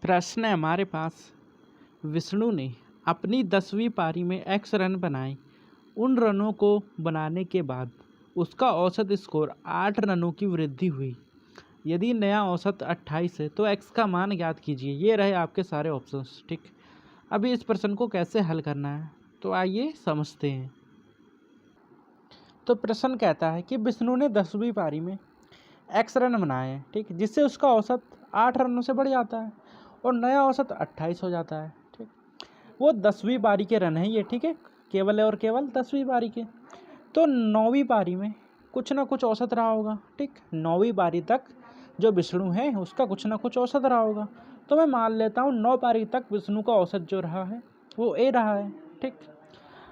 प्रश्न है हमारे पास। विष्णु ने अपनी 10वीं पारी में x रन बनाए। उन रनों को बनाने के बाद उसका औसत स्कोर 8 रनों की वृद्धि हुई। यदि नया औसत 28 है तो x का मान ज्ञात कीजिए। ये रहे आपके सारे ऑप्शंस। ठीक, अभी इस प्रश्न को कैसे हल करना है तो आइए समझते हैं। तो प्रश्न कहता है कि विष्णु ने 10वीं पारी में x रन बनाए हैं, ठीक, जिससे उसका औसत 8 रनों से बढ़ जाता है और नया औसत 28 हो जाता है। ठीक, वो 10वीं पारी के रन है ये, ठीक है, केवल और केवल 10वीं पारी के। तो 9वीं पारी में कुछ ना कुछ औसत रहा होगा। ठीक, 9वीं पारी तक जो विष्णु है उसका कुछ ना कुछ औसत रहा होगा। तो मैं मान लेता हूँ 9 पारी तक विष्णु का औसत जो रहा है वो ए रहा है। ठीक,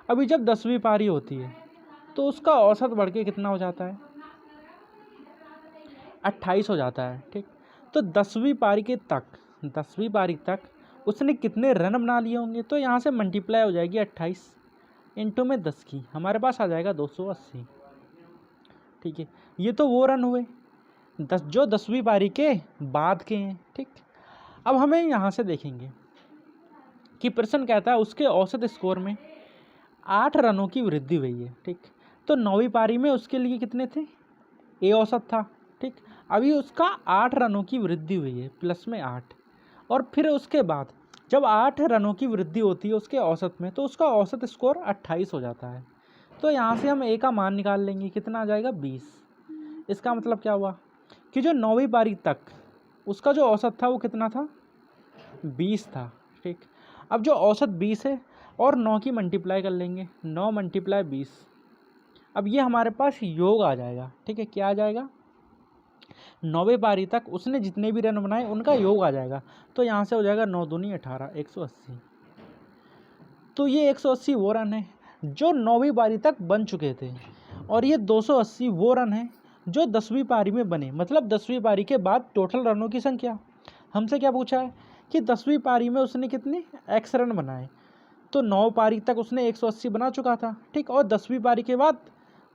अभी जब 10वीं पारी होती है तो उसका औसत बढ़ के कितना हो जाता है, 28 हो जाता है। ठीक, तो 10वीं पारी तक उसने कितने रन बना लिए होंगे, तो यहाँ से मल्टीप्लाई हो जाएगी 28 इंटू में 10 की, हमारे पास आ जाएगा 280। ठीक है, ये तो वो रन हुए जो 10वीं पारी के बाद के हैं। ठीक, अब हमें यहाँ से देखेंगे कि प्रश्न कहता है उसके औसत स्कोर में 8 रनों की वृद्धि हुई है। ठीक, तो 9वीं पारी में उसके लिए कितने थे, ए औसत था। ठीक, अभी उसका 8 रनों की वृद्धि हुई है, प्लस में 8, और फिर उसके बाद जब 8 रनों की वृद्धि होती है उसके औसत में तो उसका औसत स्कोर 28 हो जाता है। तो यहाँ से हम ए का मान निकाल लेंगे, कितना आ जाएगा 20। इसका मतलब क्या हुआ कि जो 9वीं पारी तक उसका जो औसत था वो कितना था, 20 था। ठीक, अब जो औसत 20 है और 9 की मल्टीप्लाई कर लेंगे, 9 × 20, अब ये हमारे पास योग आ जाएगा। ठीक है, क्या आ जाएगा, 9वीं पारी तक उसने जितने भी रन बनाए उनका योग आ जाएगा। तो यहाँ से हो जाएगा 9 दूनी 18, 180। तो ये 180 वो रन है जो 9वीं पारी तक बन चुके थे, और ये 280 वो रन है जो 10वीं पारी में बने। मतलब 10वीं पारी के बाद टोटल रनों की संख्या। हमसे क्या पूछा है कि 10वीं पारी में उसने कितने x रन बनाए, तो 9 पारी तक उसने 180 बना चुका था। ठीक, और 10वीं पारी के बाद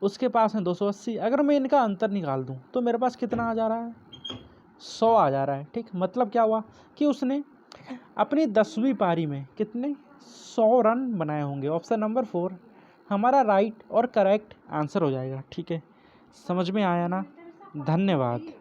उसके पास है 280। अगर मैं इनका अंतर निकाल दूं तो मेरे पास कितना आ जा रहा है, 100 आ जा रहा है। ठीक, मतलब क्या हुआ कि उसने अपनी 10वीं पारी में कितने 100 रन बनाए होंगे। ऑप्शन नंबर 4 हमारा राइट और करेक्ट आंसर हो जाएगा। ठीक है, समझ में आया ना, धन्यवाद।